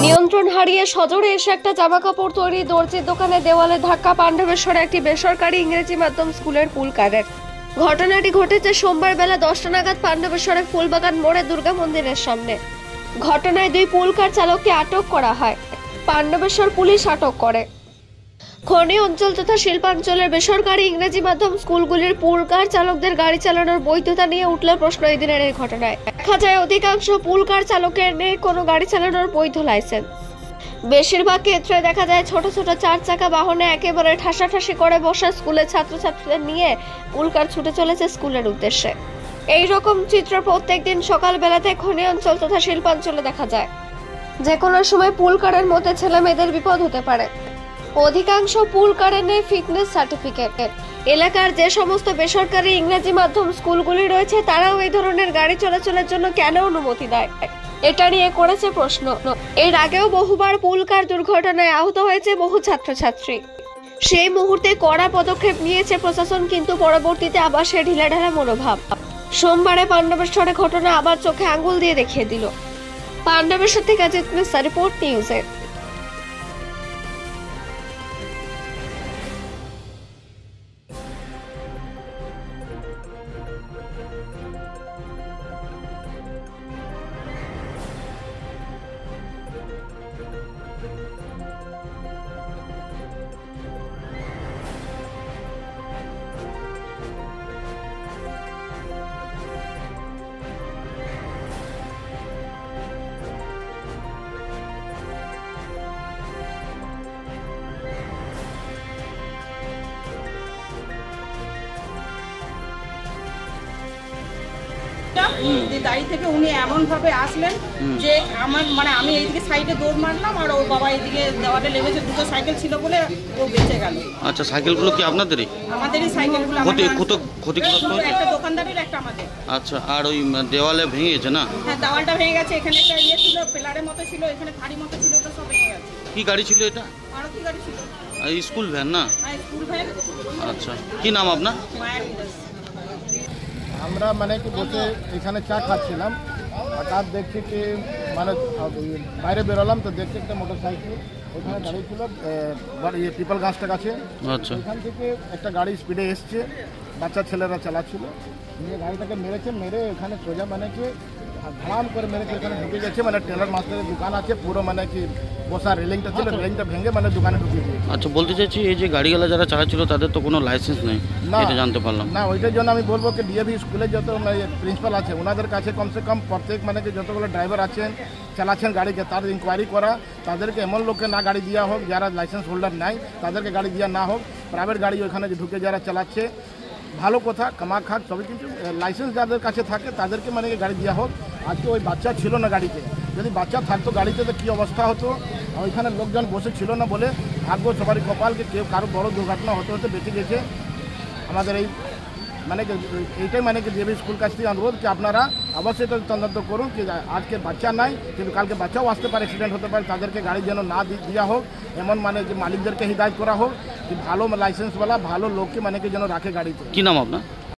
নিয়ন্ত্রণ হারিয়ে সজোরে এসে একটা জামা কাপড় তৈরি দর্জির দোকানে দেওয়ালে ধাক্কা পাণ্ডবেশ্বরে একটি বেসরকারি ইংরেজি মাধ্যম স্কুলের পুল কারের। ঘটনাটি ঘটেছে সোমবার বেলা 10টা নাগাদ পাণ্ডবেশ্বরের ফুলবাগান মোড়ে দুর্গা মন্দিরের সামনে। ঘটনায় দুই পুল কার চালককে আটক করা হয়। পাণ্ডবেশ্বর পুলিশ আটক করে। খনি অঞ্চল তথা শিল্পাঞ্চলের বেসরকারি ইংরেজি মাধ্যম স্কুলগুলির পুল কার চালকদের গাড়ি চালানোর বৈধতা নিয়ে উঠল প্রশ্ন এই দিনের এই ঘটনায়। দেখা যায় অধিকাংশ পুল কার চালকের নেই কোনো গাড়ি চালানোর বৈধ লাইসেন্স। বেশিরভাগ ক্ষেত্রে দেখা যায় ছোট ছোট 4 চাকা বাহনে একেবারে ঠাসাঠাসি করে বসা স্কুলের ছাত্রছাত্রীদের নিয়ে পুল কার ছুটে চলেছে স্কুলের উদ্দেশ্যে। এই রকম চিত্র প্রত্যেকদিন সকালবেলাতে খনি অঞ্চল তথা শিল্পাঞ্চলে দেখা যায়। যে কোনো সময় পুল কারের মধ্যে ছেলে মেয়েদের বিপদ হতে পারে। অধিকাংশ পুল কারের নেই ফিটনেস সার্টিফিকেট। এলাকার যে সমস্ত বেসরকারি ইংরেজি মাধ্যম স্কুলগুলি রয়েছে তারাও এই ধরনের গাড়ি চলাচলের জন্য কেন অনুমতি দেয়, এটা নিয়ে করেছে প্রশ্ন। এর আগেও বহুবার পুল কার দুর্ঘটনায় আহত হয়েছে বহু ছাত্রছাত্রী। সেই মুহূর্তে কড়া পদক্ষেপ নিয়েছে প্রশাসন, কিন্তু পরবর্তীতে আবার সে ঢিলাঢালা মনোভাব। সোমবারে পাণ্ডবেশ্বরে ঘটনা আবার চোখে আঙ্গুল দিয়ে দেখিয়ে দিল। পাণ্ডবেশ্বর থেকে অজিত মিশ্রা, রিপোর্ট নিউজের। দাঁড়িয়ে থেকে উনি এমন ভাবে আসলেন যে আমার মানে আমি এইদিকে সাইডে দৌড় মারলাম আর ওর বাবা এইদিকে দেওয়ালে লেগেছে। দুটো সাইকেল ছিল বলে ও বেঁচে গেল। আচ্ছা, সাইকেলগুলো কি আপনাদেরই? আমাদেরই সাইকেলগুলো। ক্ষতিগ্রস্ত একটা দোকানদারের, একটা আমাদের। আচ্ছা, আর ওই দেওয়ালে ভেঙে গেছে না? হ্যাঁ, দেওয়ালটা ভেঙে গেছে। এখানে একটা ইয়ে ছিল, পিলারের মতো ছিল, এখানে থাড়ি মতো ছিল, তো সব ভেঙে গেছে। কি গাড়ি ছিল এটা? মারুতি গাড়ি ছিল। স্কুল ভ্যান না? হ্যাঁ, স্কুল ভ্যান। আচ্ছা, কি নাম আপনার? আমরা মানে কি বসে এখানে চা খাচ্ছিলাম, হঠাৎ দেখছি কি মানে বাইরে বেরোলাম তো দেখছি একটা মোটরসাইকেল ওখানে দাঁড়িয়েছিল পিপল গাছটা কাছে। আচ্ছা, ওখান থেকে একটা গাড়ি স্পিডে এসছে, বাচ্চা ছেলেরা চালাচ্ছিল, নিয়ে গাড়িটাকে মেরে এখানে সোজা মানে কি ধাম করে মেরেছে, এখানে ঢুকে গেছে। মানে টেলার মাস্টারের দোকান আছে, পুরো মানে কি বসা রেলিংটা ছিল, রেলিংটা ভেঙে মানে দোকানে ঢুকিয়ে দিয়েছে। আচ্ছা, বলতে চাইছি এই যে গাড়িগুলো যারা চালাচ্ছিল তাদের তো কোনো লাইসেন্স নেই, এটা জানতে পারলাম না। ওইটার জন্য আমি বলবো কি ডিএভি স্কুলের যত প্রিন্সিপাল আছে ওনাদের কাছে কমসে কম প্রত্যেক মানে কি যতগুলো ড্রাইভার আছেন চালাচ্ছেন গাড়িকে, তার ইনকোয়ারি করা, তাদেরকে এমন লোককে না গাড়ি দেওয়া হোক যারা লাইসেন্স হোল্ডার নাই, তাদেরকে গাড়ি দেওয়া না হোক। প্রাইভেট গাড়ি ওখানে ঢুকে যারা চালাচ্ছে ভালো কথা, কামা খাক সবই, কিন্তু লাইসেন্স যাদের কাছে থাকে তাদেরকে মানে গাড়ি দেওয়া হোক। আজকে ওই বাচ্চা ছিল না গাড়িতে, যদি বাচ্চা থাকতো গাড়িতে তো কী অবস্থা হতো। ওইখানে লোকজন বসে ছিল না বলে ভাগ্য সবারই কপালকে কেউ কারো বড় দুর্ঘটনা হতে বেঁচে গেছে। আমাদের এই মানে এইটাই মানে কি ডিএভি স্কুল কাছ থেকে অনুরোধ কি আপনারা অবশ্যই তদন্ত করুন কি আজকে বাচ্চা নাই কিন্তু কালকে বাচ্চাও আসতে পারে, অ্যাক্সিডেন্ট হতে পারে, তাদেরকে গাড়ি যেন না দেওয়া হোক। এমন মানে যে মালিকদেরকে হিদায়ত করা হোক কি ভালো লাইসেন্সওয়ালা ভালো লোককে মানে কি যেন রাখে গাড়িতে। কি নাম আপনার?